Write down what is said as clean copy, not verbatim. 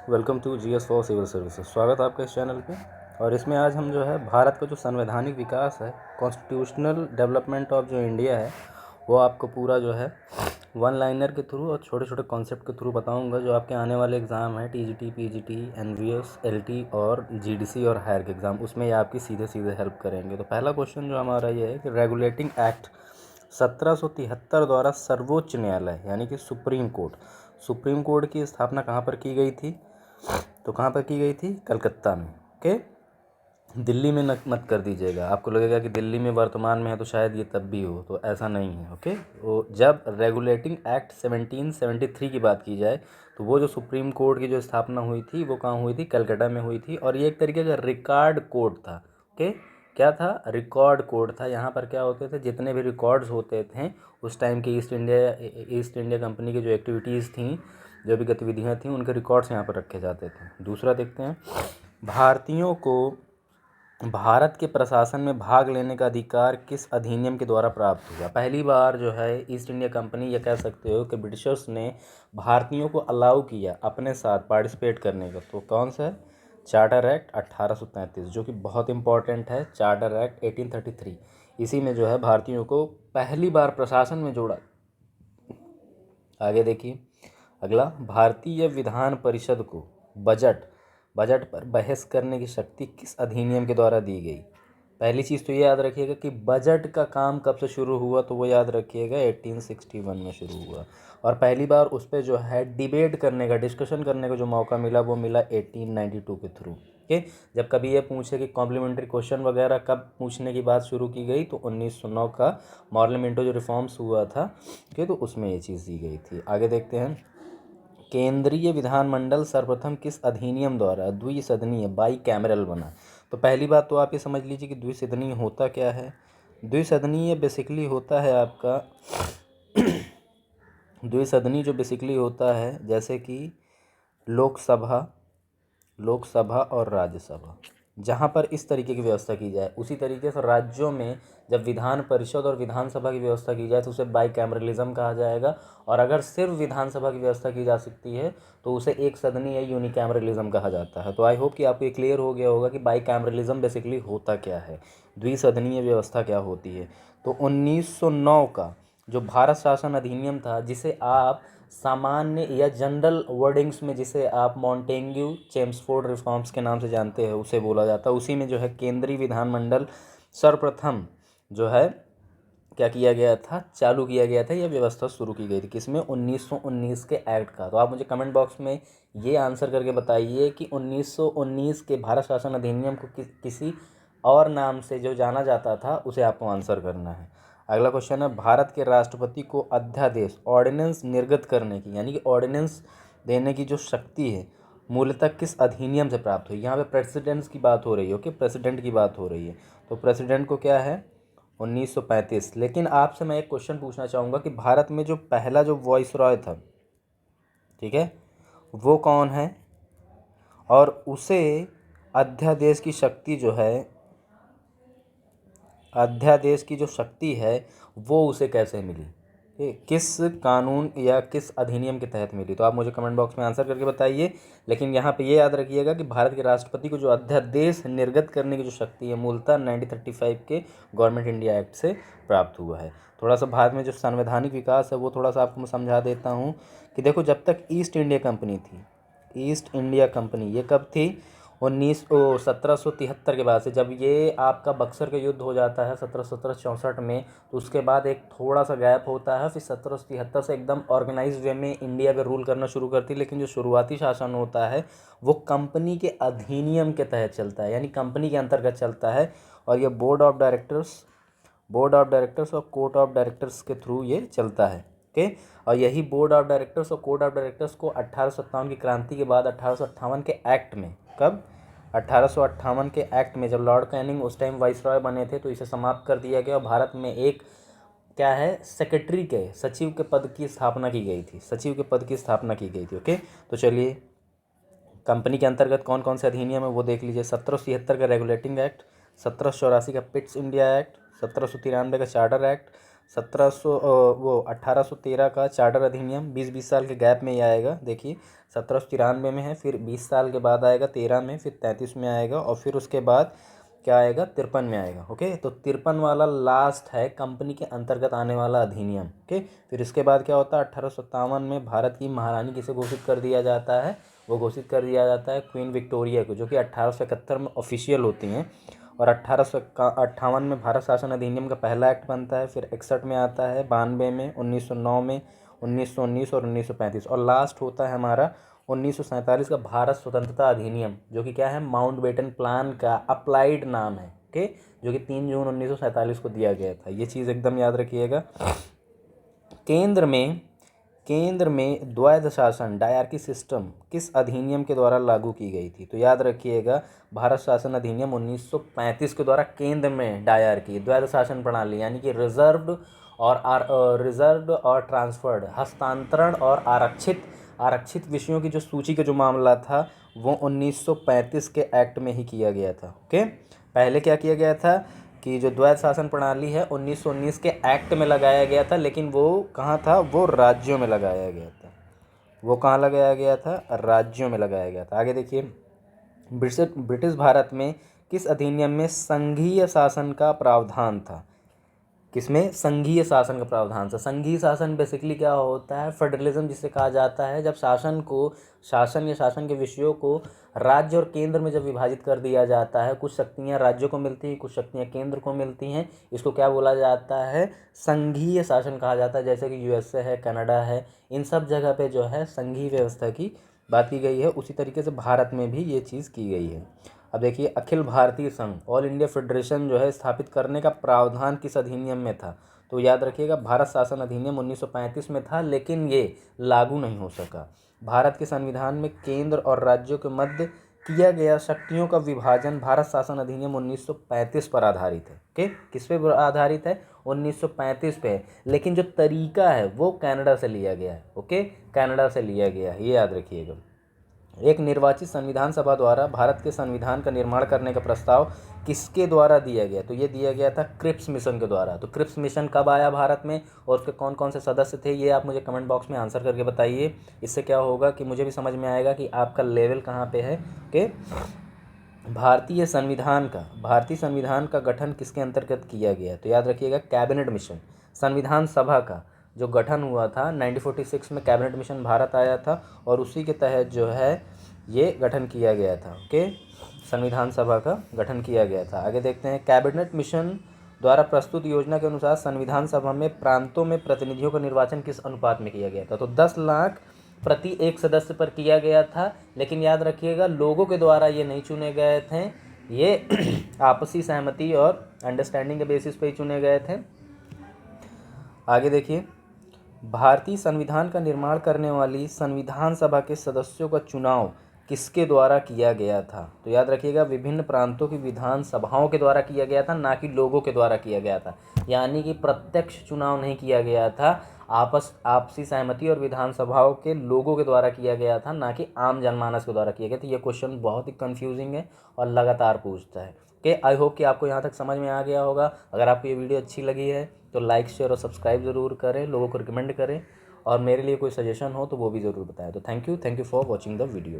Welcome to GS for civil services. स्वागत है आपका इस चैनल पे। और इसमें आज हम जो है भारत का जो संवैधानिक विकास है, कॉन्स्टिट्यूशनल डेवलपमेंट ऑफ जो इंडिया है, वो आपको पूरा जो है वन लाइनर के थ्रू और छोटे छोटे कॉन्सेप्ट के थ्रू बताऊंगा। जो आपके आने वाले एग्ज़ाम है टीजीटी, पीजीटी, एनवीएस, एलटी और जीडीसी और हायर के एग्ज़ाम, उसमें ये आपकी सीधे सीधे हेल्प करेंगे। तो पहला क्वेश्चन जो हमारा ये है कि रेगुलेटिंग एक्ट 1773 द्वारा सर्वोच्च न्यायालय यानी कि सुप्रीम कोर्ट की स्थापना कहाँ पर की गई थी? तो कहाँ पर की गई थी? कलकत्ता में। ओके, दिल्ली में मत कर दीजिएगा। आपको लगेगा कि दिल्ली में वर्तमान में है तो शायद ये तब भी हो, तो ऐसा नहीं है। ओके, वो जब रेगुलेटिंग एक्ट 1773 की बात की जाए तो वो जो सुप्रीम कोर्ट की जो स्थापना हुई थी वो कहाँ हुई थी? कलकत्ता में हुई थी। और ये एक तरीके का रिकॉर्ड कोर्ट था। ओके, क्या था? रिकॉर्ड कोर्ट था। यहाँ पर क्या होते थे? जितने भी रिकॉर्ड्स होते थे उस टाइम की ईस्ट इंडिया कंपनी की जो एक्टिविटीज़ थी, जो भी गतिविधियाँ थीं, उनके रिकॉर्ड्स यहाँ पर रखे जाते थे। दूसरा देखते हैं, भारतीयों को भारत के प्रशासन में भाग लेने का अधिकार किस अधिनियम के द्वारा प्राप्त हुआ? पहली बार जो है ईस्ट इंडिया कंपनी, ये कह सकते हो कि ब्रिटिशर्स ने भारतीयों को अलाउ किया अपने साथ पार्टिसिपेट करने का। तो कौन सा है? चार्टर एक्ट 1833, जो कि बहुत इंपॉर्टेंट है। चार्टर एक्ट 1833, इसी में जो है भारतीयों को पहली बार प्रशासन में जोड़ा। आगे देखिए अगला, भारतीय विधान परिषद को बजट पर बहस करने की शक्ति किस अधिनियम के द्वारा दी गई? पहली चीज़ तो ये याद रखिएगा कि बजट का काम कब से शुरू हुआ, तो वो याद रखिएगा 1861 में शुरू हुआ। और पहली बार उस पर जो है डिबेट करने का, डिस्कशन करने का जो मौका मिला वो मिला 1892 के थ्रू। ओके, जब कभी ये पूछे कि कॉम्प्लीमेंट्री क्वेश्चन वगैरह कब पूछने की बात शुरू की गई, तो 1909 का मॉर्लिमेंटो जो रिफॉर्म्स हुआ था, ओके, तो उसमें ये चीज़ दी गई थी। आगे देखते हैं, केंद्रीय विधानमंडल सर्वप्रथम किस अधिनियम द्वारा द्विसदनीय बाई कैमरल बना? तो पहली बात तो आप ये समझ लीजिए कि द्विसदनीय होता क्या है। द्विसदनीय बेसिकली होता है आपका द्विसदनीय जो बेसिकली होता है, जैसे कि लोकसभा और राज्यसभा, जहाँ पर इस तरीके की व्यवस्था की जाए, उसी तरीके से राज्यों में जब विधान परिषद और विधानसभा की व्यवस्था की जाए तो उसे बाई कैमरलिज्म कहा जाएगा। और अगर सिर्फ विधानसभा की व्यवस्था की जा सकती है तो उसे एक सदनी या यूनिकैमरलिज्म कहा जाता है। तो आई होप कि आपको ये क्लियर हो गया होगा कि बाई कैमरलिज्म बेसिकली होता क्या है, द्विसदनीय व्यवस्था क्या होती है। तो 1909 का जो भारत शासन अधिनियम था, जिसे आप सामान्य या जनरल वर्डिंग्स में, जिसे आप मॉन्टेग्यू चेम्सफोर्ड रिफॉर्म्स के नाम से जानते हैं, उसे बोला जाता है। उसी में जो है केंद्रीय विधानमंडल सर्वप्रथम जो है क्या किया गया था? चालू किया गया था, यह व्यवस्था शुरू की गई थी। किसमें? 1919 के एक्ट का। तो आप मुझे कमेंट बॉक्स में ये आंसर करके बताइए कि 1919 के भारत शासन अधिनियम को किसी और नाम से जो जाना जाता था, उसे आपको आंसर करना है। अगला क्वेश्चन है, भारत के राष्ट्रपति को अध्यादेश, ऑर्डिनेंस निर्गत करने की, यानी कि ऑर्डिनेंस देने की जो शक्ति है, मूलतः किस अधिनियम से प्राप्त हुई? यहाँ पे प्रेसिडेंट्स की बात हो रही है। ओके, प्रेसिडेंट की बात हो रही है। तो प्रेसिडेंट को क्या है? 1935। लेकिन आपसे मैं एक क्वेश्चन पूछना चाहूँगा कि भारत में जो पहला जो वॉइस रॉय था, ठीक है, वो कौन है? और उसे अध्यादेश की शक्ति जो है, अध्यादेश की जो शक्ति है वो उसे कैसे मिली? किस कानून या किस अधिनियम के तहत मिली? तो आप मुझे कमेंट बॉक्स में आंसर करके बताइए। लेकिन यहाँ पे ये याद रखिएगा कि भारत के राष्ट्रपति को जो अध्यादेश निर्गत करने की जो शक्ति है, मूलतः 1935 के गवर्नमेंट इंडिया एक्ट से प्राप्त हुआ है। थोड़ा सा भारत में जो संवैधानिक विकास है वो थोड़ा सा आपको मैं समझा देता हूँ कि देखो, जब तक ईस्ट इंडिया कंपनी थी, ईस्ट इंडिया कंपनी ये कब थी? 1773 के बाद से। जब ये आपका बक्सर का युद्ध हो जाता है 1764 में, तो उसके बाद एक थोड़ा सा गैप होता है, फिर 1773 से एकदम ऑर्गेनाइज वे में इंडिया पे रूल करना शुरू करती है। लेकिन जो शुरुआती शासन होता है वो कंपनी के अधिनियम के तहत चलता है, यानी कंपनी के अंतर्गत चलता है। और ये बोर्ड ऑफ डायरेक्टर्स और कोर्ट ऑफ डायरेक्टर्स के थ्रू ये चलता है। ओके, और यही बोर्ड ऑफ डायरेक्टर्स और कोर्ट ऑफ डायरेक्टर्स को 1857 की क्रांति के बाद 1858 के एक्ट में, कब? 1858 के एक्ट में, जब लॉर्ड कैनिंग उस टाइम वाइसरॉय बने थे, तो इसे समाप्त कर दिया गया और भारत में एक क्या है, सेक्रेटरी के, सचिव के पद की स्थापना की गई थी। सचिव के पद की स्थापना की गई थी। ओके, तो चलिए कंपनी के अंतर्गत कौन कौन से अधिनियम है वो देख लीजिए। 1773 का रेगुलेटिंग एक्ट, 1784 का पिट्स इंडिया एक्ट, 1793 का चार्टर एक्ट, 1813 का चार्टर अधिनियम 20-20 साल के गैप में ही आएगा। देखिए 1793 में है, फिर 20 साल के बाद आएगा 13 में, फिर 33 में आएगा और फिर उसके बाद क्या आएगा 53 में आएगा। ओके, तो 53 वाला लास्ट है कंपनी के अंतर्गत आने वाला अधिनियम। ओके, फिर इसके बाद क्या होता है 1857 में भारत की महारानी किसे घोषित कर दिया जाता है, वो घोषित कर दिया जाता है क्वीन विक्टोरिया को, जो कि 1871 में ऑफिशियल होती हैं। और 1858 में भारत शासन अधिनियम का पहला एक्ट बनता है, फिर 61 में आता है, 92 में, 1909 में, 1919 और 1935, और लास्ट होता है हमारा 1947 का भारत स्वतंत्रता अधिनियम, जो कि क्या है माउंटबेटन प्लान का अप्लाइड नाम है। ओके, जो कि 3 जून 1947 को दिया गया था। ये चीज़ एकदम याद रखिएगा। केंद्र में द्वैध शासन डायरकी सिस्टम किस अधिनियम के द्वारा लागू की गई थी, तो याद रखिएगा भारत शासन अधिनियम 1935 के द्वारा केंद्र में डायरकी द्वैध शासन प्रणाली, यानी कि रिजर्व्ड और ट्रांसफर्ड, हस्तांतरण और आरक्षित विषयों की जो सूची का जो मामला था वो 1935 के एक्ट में ही किया गया था। ओके, पहले क्या किया गया था कि जो द्वैध शासन प्रणाली है 1919 के एक्ट में लगाया गया था, लेकिन वो कहाँ था, वो राज्यों में लगाया गया था। वो कहाँ लगाया गया था, राज्यों में लगाया गया था। आगे देखिए, ब्रिटिश भारत में किस अधिनियम में संघीय शासन का प्रावधान था, किसमें संघीय शासन का प्रावधान था। संघीय शासन बेसिकली क्या होता है, फेडरलिज्म जिसे कहा जाता है, जब शासन या शासन के विषयों को राज्य और केंद्र में जब विभाजित कर दिया जाता है, कुछ शक्तियां राज्यों को मिलती हैं, कुछ शक्तियां केंद्र को मिलती हैं, इसको क्या बोला जाता है, संघीय शासन कहा जाता है। जैसे कि यूएसए है, कनाडा है, इन सब जगह पे जो है संघीय व्यवस्था की बात की गई है। उसी तरीके से भारत में भी ये चीज़ की गई है। अब देखिए, अखिल भारतीय संघ ऑल इंडिया फेडरेशन जो है स्थापित करने का प्रावधान किस अधिनियम में था, तो याद रखिएगा भारत शासन अधिनियम 1935 में था, लेकिन ये लागू नहीं हो सका। भारत के संविधान में केंद्र और राज्यों के मध्य किया गया शक्तियों का विभाजन भारत शासन अधिनियम 1935 पर आधारित है। ओके, किस पे आधारित है, 1935 पे, लेकिन जो तरीका है वो कनाडा से लिया गया है। ओके, कनाडा से लिया गया है, ये याद रखिएगा। एक निर्वाचित संविधान सभा द्वारा भारत के संविधान का निर्माण करने का प्रस्ताव किसके द्वारा दिया गया, तो ये दिया गया था क्रिप्स मिशन के द्वारा। तो क्रिप्स मिशन कब आया भारत में और उसके कौन कौन से सदस्य थे, ये आप मुझे कमेंट बॉक्स में आंसर करके बताइए। इससे क्या होगा कि मुझे भी समझ में आएगा कि आपका लेवल कहाँ पे है। ओके, भारतीय संविधान का गठन किसके अंतर्गत किया गया, तो याद रखिएगा कैबिनेट मिशन। संविधान सभा का जो गठन हुआ था 1946 में, कैबिनेट मिशन भारत आया था और उसी के तहत जो है ये गठन किया गया था। ओके, संविधान सभा का गठन किया गया था। आगे देखते हैं, कैबिनेट मिशन द्वारा प्रस्तुत योजना के अनुसार संविधान सभा में प्रांतों में प्रतिनिधियों का निर्वाचन किस अनुपात में किया गया था, तो 10 लाख प्रति एक सदस्य पर किया गया था। लेकिन याद रखिएगा लोगों के द्वारा ये नहीं चुने गए थे, ये आपसी सहमति और अंडरस्टैंडिंग के बेसिस पे ही चुने गए थे। आगे देखिए, भारतीय संविधान का निर्माण करने वाली संविधान सभा के सदस्यों का चुनाव किसके द्वारा किया गया था, तो याद रखिएगा विभिन्न प्रांतों की विधान सभाओं के द्वारा किया गया था, ना कि लोगों के द्वारा किया गया था। यानी कि प्रत्यक्ष चुनाव नहीं किया गया था, आपसी सहमति और विधानसभाओं के लोगों के द्वारा किया गया था, ना कि आम जनमानस के द्वारा किया गया था। ये क्वेश्चन बहुत ही कंफ्यूजिंग है और लगातार पूछता है। ओके, आई होप कि आपको यहाँ तक समझ में आ गया होगा। अगर आपको ये वीडियो अच्छी लगी है तो लाइक शेयर और सब्सक्राइब ज़रूर करें, लोगों को रिकमेंड करें, और मेरे लिए कोई सजेशन हो तो वो भी ज़रूर बताएं। तो thank you for watching the video.